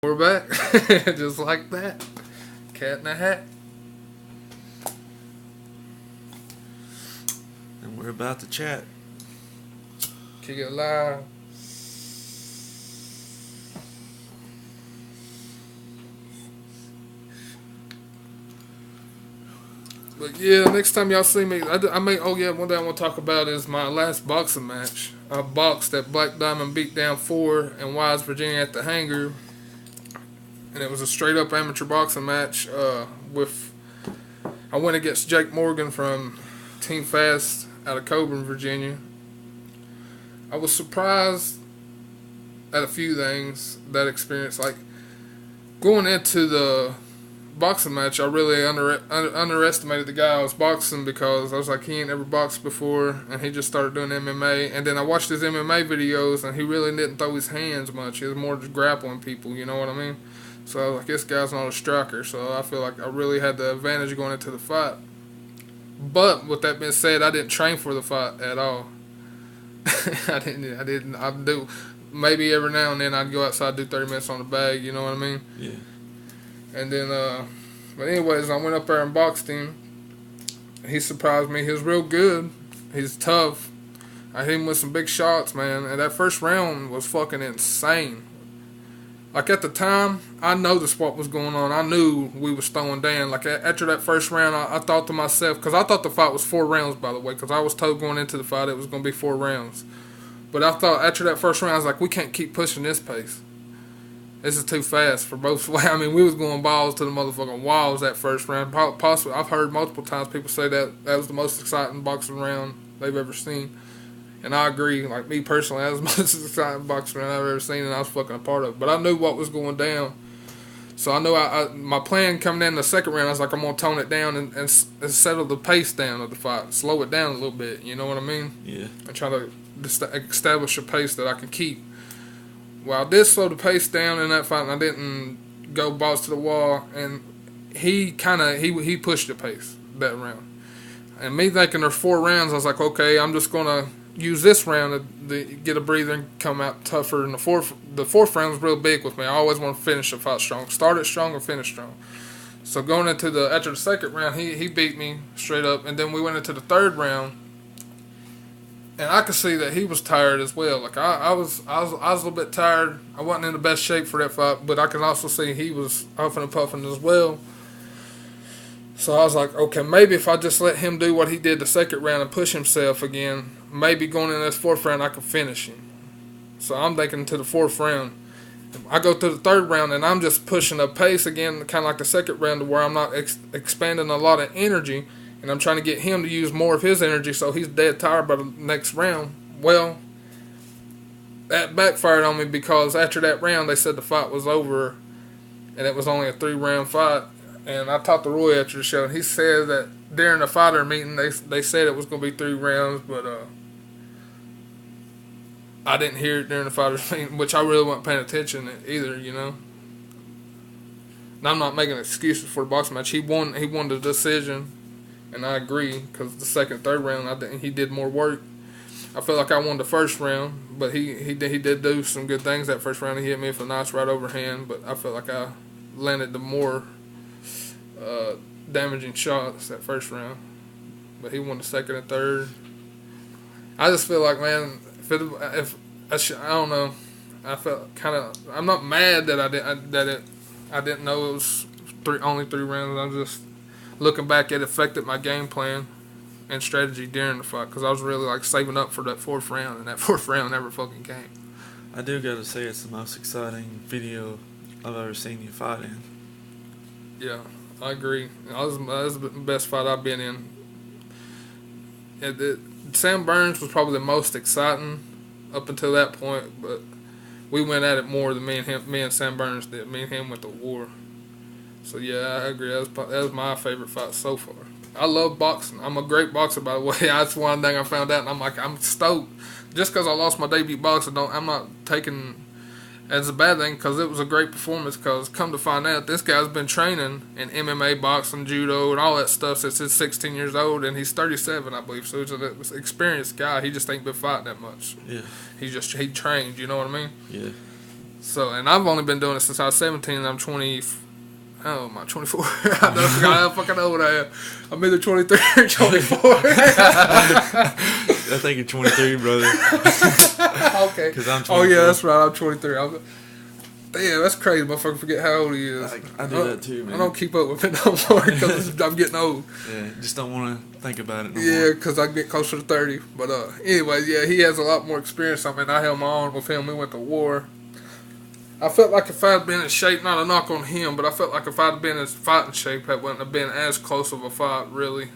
We're back. Just like that. Cat in a hat. And we're about to chat. Kick it live. But yeah, next time y'all see me, one thing I want to talk about is my last boxing match. I boxed at Black Diamond Beatdown 4 in Wise, Virginia at the Hangar. And it was a straight up amateur boxing match. I went against Jake Morgan from Team Fast out of Coburn, Virginia. I was surprised at a few things, that experience. Like, going into the boxing match, I really underestimated the guy I was boxing, because I was like, he ain't ever boxed before, and he just started doing MMA. And then I watched his MMA videos, and he really didn't throw his hands much. He was more just grappling people, you know what I mean? So I was like, this guy's not a striker, so I feel like I really had the advantage going into the fight. But with that being said, I didn't train for the fight at all. I do maybe every now and then I'd go outside, do 30 minutes on the bag, you know what I mean? Yeah. And then, but anyways, I went up there and boxed him. He surprised me. He was real good. He's tough. I hit him with some big shots, man. And that first round was fucking insane. Like, at the time, I noticed what was going on. I knew we was throwing down. Like, after that first round, I thought to myself, because I thought the fight was 4 rounds, by the way, because I was told going into the fight it was going to be 4 rounds. But I thought after that first round, I was like, we can't keep pushing this pace. This is too fast for both. I mean, we was going balls to the motherfucking walls that first round. Possibly, I've heard multiple times people say that was the most exciting boxing round they've ever seen. And I agree. Like, me personally, that was the most exciting boxing round I've ever seen, and I was fucking a part of it. But I knew what was going down. So I knew my plan coming in the second round, I was like, I'm going to tone it down and settle the pace down of the fight. Slow it down a little bit, you know what I mean? Yeah. And try to establish a pace that I can keep. Well, I did slow the pace down in that fight, and I didn't go balls to the wall. And he pushed the pace that round. And me thinking there's 4 rounds, I was like, okay, I'm just going to use this round to get a breather and come out tougher. And the fourth round was real big with me. I always want to finish the fight strong. Start it strong and finish strong. So going into after the second round, he beat me straight up. And then we went into the third round, and I could see that he was tired as well. Like, I was a little bit tired. I wasn't in the best shape for that fight, but I could also see he was huffing and puffing as well. So I was like, okay, maybe if I just let him do what he did the second round and push himself again, maybe going in this fourth round I could finish him. So I'm thinking to the fourth round. I go to the third round, and I'm just pushing the pace again, kind of like the second round, to where I'm not expanding a lot of energy, and I'm trying to get him to use more of his energy so he's dead tired by the next round. Well, that backfired on me, because after that round they said the fight was over and it was only a 3-round fight. And I talked to Roy after the show, and he said that during the fighter meeting they said it was going to be 3 rounds, but I didn't hear it during the fighters meeting, which I really wasn't paying attention either, you know. And I'm not making excuses for the boxing match. He won the decision, and I agree, because the second, third round he did more work. I felt like I won the first round, but he did do some good things that first round. He hit me with a nice right overhand, but I felt like I landed the more damaging shots that first round. But he won the second and third. I just feel like, man, I don't know. I felt kind of. I'm not mad that I didn't know it was only 3 rounds. I'm just looking back, it affected my game plan and strategy during the fight, because I was really like saving up for that 4th round, and that 4th round never fucking came. I do gotta say, it's the most exciting video I've ever seen you fight in. Yeah, I agree. That was the best fight I've been in. Sam Burns was probably the most exciting up until that point, but we went at it more than me and Sam Burns did. Me and him went to war. So yeah, I agree. That was my favorite fight so far. I love boxing. I'm a great boxer, by the way. That's one thing I found out, and I'm stoked. Just because I lost my debut boxer, I'm not taking as a bad thing, because it was a great performance. Because come to find out, this guy's been training in MMA, boxing, judo, and all that stuff since he's 16 years old, and he's 37, I believe. So he's an experienced guy. He just ain't been fighting that much. Yeah. He trained. You know what I mean? Yeah. So, and I've only been doing it since I was 17, and I'm 20. Oh, my 24. I don't forgot how fucking old I am. I'm either 23 or 24. I think you're 23, brother. Okay. Because I'm 24. Oh, yeah, that's right. I'm 23. Damn, that's crazy. Motherfucker forget how old he is. I do that too, man. I don't keep up with it no more because I'm getting old. Yeah, just don't want to think about it no Yeah, more. because I get closer to 30. But anyways, yeah, he has a lot more experience. I mean, I held my own with him. We went to war. I felt like if I'd been in shape, not a knock on him, but I felt like if I'd been in fighting shape, that wouldn't have been as close of a fight, really.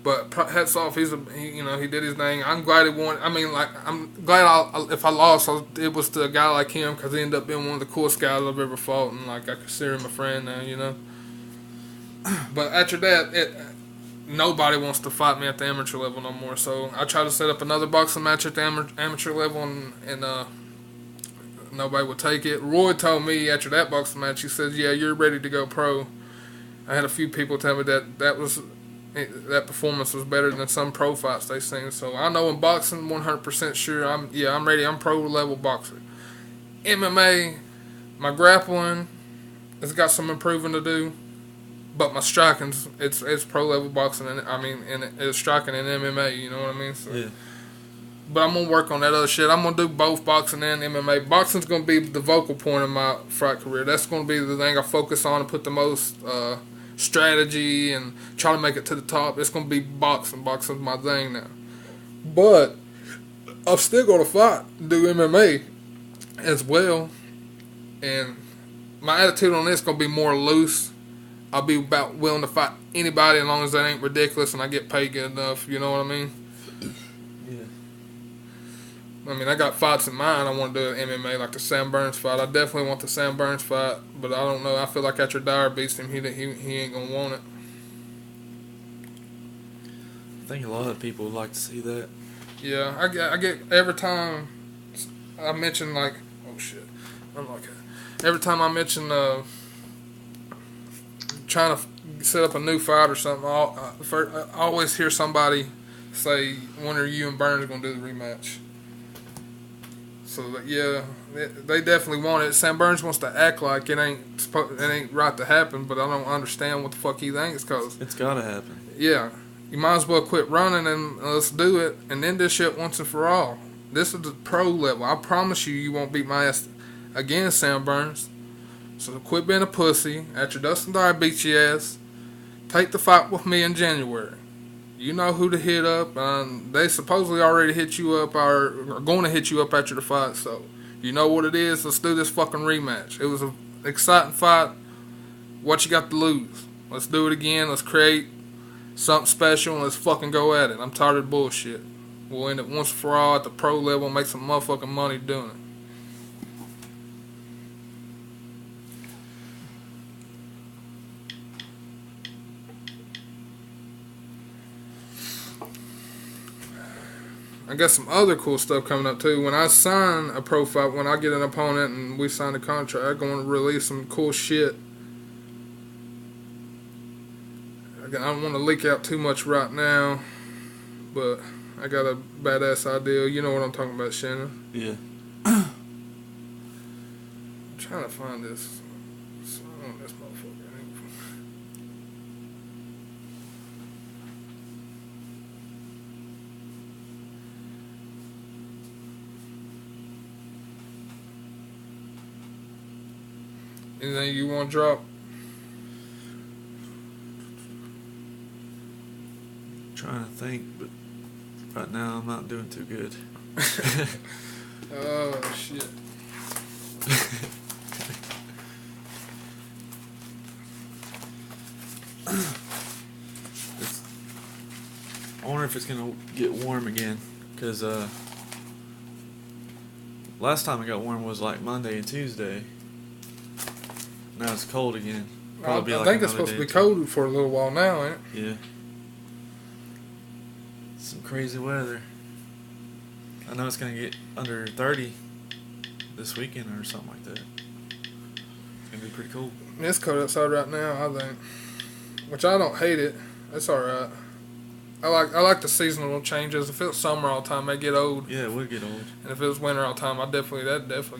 But hats off, he did his thing. I'm glad he won. I mean, like, I'm glad if I lost, it was to a guy like him because he ended up being one of the coolest guys I've ever fought, and like I consider him a friend now, you know. But after that, nobody wants to fight me at the amateur level no more. So I tried to set up another boxing match at the amateur level, and nobody would take it. Roy told me after that boxing match, he says, "Yeah, you're ready to go pro." I had a few people tell me that performance was better than some pro fights they seen. So I know in boxing, 100% sure I'm ready. I'm pro level boxer. MMA, my grappling has got some improving to do, but my striking's it's pro level boxing, and it's striking in MMA. You know what I mean? So, yeah. But I'm gonna work on that other shit. I'm gonna do both boxing and MMA. Boxing's gonna be the vocal point of my fight career. That's gonna be the thing I focus on and put the most strategy and try to make it to the top. It's gonna be boxing. Boxing's my thing now. But I'm still gonna fight, do MMA as well. And my attitude on this is gonna be more loose. I'll be about willing to fight anybody as long as that ain't ridiculous and I get paid good enough. You know what I mean? I mean, I got fights in mind. I want to do an MMA like the Sam Burns fight. I definitely want the Sam Burns fight, but I don't know. I feel like after Dyer beats him, he ain't gonna want it. I think a lot of people would like to see that. Yeah, I get every time I mention like, oh shit, I'm like every time I mention trying to set up a new fight or something, I always hear somebody say, "When are you and Burns gonna do the rematch?" So yeah, they definitely want it. Sam Burns wants to act like it ain't right to happen, but I don't understand what the fuck he thinks. Cause it's gotta happen. Yeah, you might as well quit running and let's do it and end this shit once and for all. This is the pro level. I promise you won't beat my ass again, Sam Burns. So quit being a pussy. After Dustin Dyer beats your ass, take the fight with me in January. You know who to hit up. They supposedly already hit you up or are going to hit you up after the fight. So you know what it is. Let's do this fucking rematch. It was an exciting fight. What you got to lose? Let's do it again. Let's create something special and let's fucking go at it. I'm tired of the bullshit. We'll end it once for all at the pro level and make some motherfucking money doing it. I got some other cool stuff coming up too. When I sign a pro fight, when I get an opponent and we sign a contract, I'm going to release some cool shit. I don't want to leak out too much right now, but I got a badass idea. You know what I'm talking about, Shannon? Yeah. I'm trying to find this. Oh, this motherfucker. Anything you want to drop? Trying to think, but right now I'm not doing too good. Oh, shit. I wonder if it's gonna get warm again, because last time it got warm was like Monday and Tuesday. Now it's cold again. I think it's supposed to be cold for a little while now, ain't it? Yeah. Some crazy weather. I know it's gonna get under 30 this weekend or something like that. It's gonna be pretty cool. It's cold outside right now, I think. Which I don't hate it. It's alright. I like the seasonal changes. If it's summer all the time, they get old. Yeah, it would get old. And if it was winter all the time, that'd definitely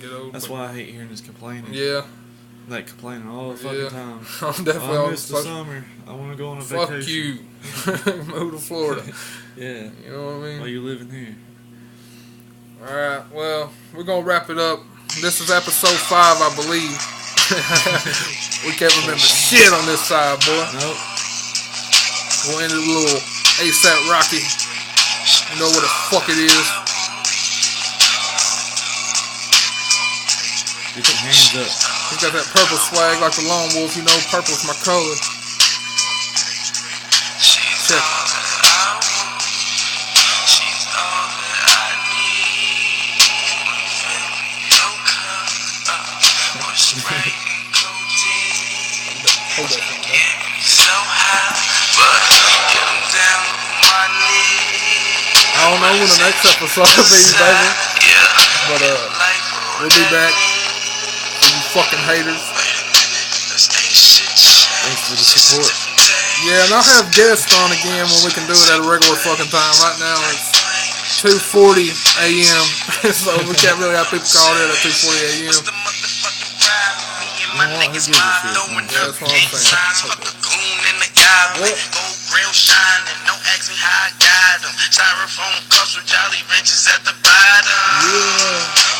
get old. That's why I hate hearing this complaining. Yeah. Like complaining all the fucking time. I'm definitely I miss the summer. I want to go on a vacation. Fuck you. Move to Florida. Yeah. You know what I mean? While you living here. Alright, well, we're going to wrap it up. This is episode 5, I believe. We can't remember shit on this side, boy. Nope. We'll end it with a little ASAP Rocky. You know what the fuck it is. Get your hands up. He's got that purple swag like the Lone Wolf. You know, purple's my color. Check it. Hold that thing, man. I don't know when the next episode will be, baby. But we'll be back. For you fucking haters. Thanks for the support. Yeah, and I'll have guests on again when we can do it at a regular fucking time. Right now it's 2:40 a.m. So we can't really have people call in at 2:40 a.m. You know what? Who gives a shit? Yeah, that's what I'm saying. What? Real shining, no asking how I got them. Styrofoam cups with Jolly Ranchers at the bottom. Yeah.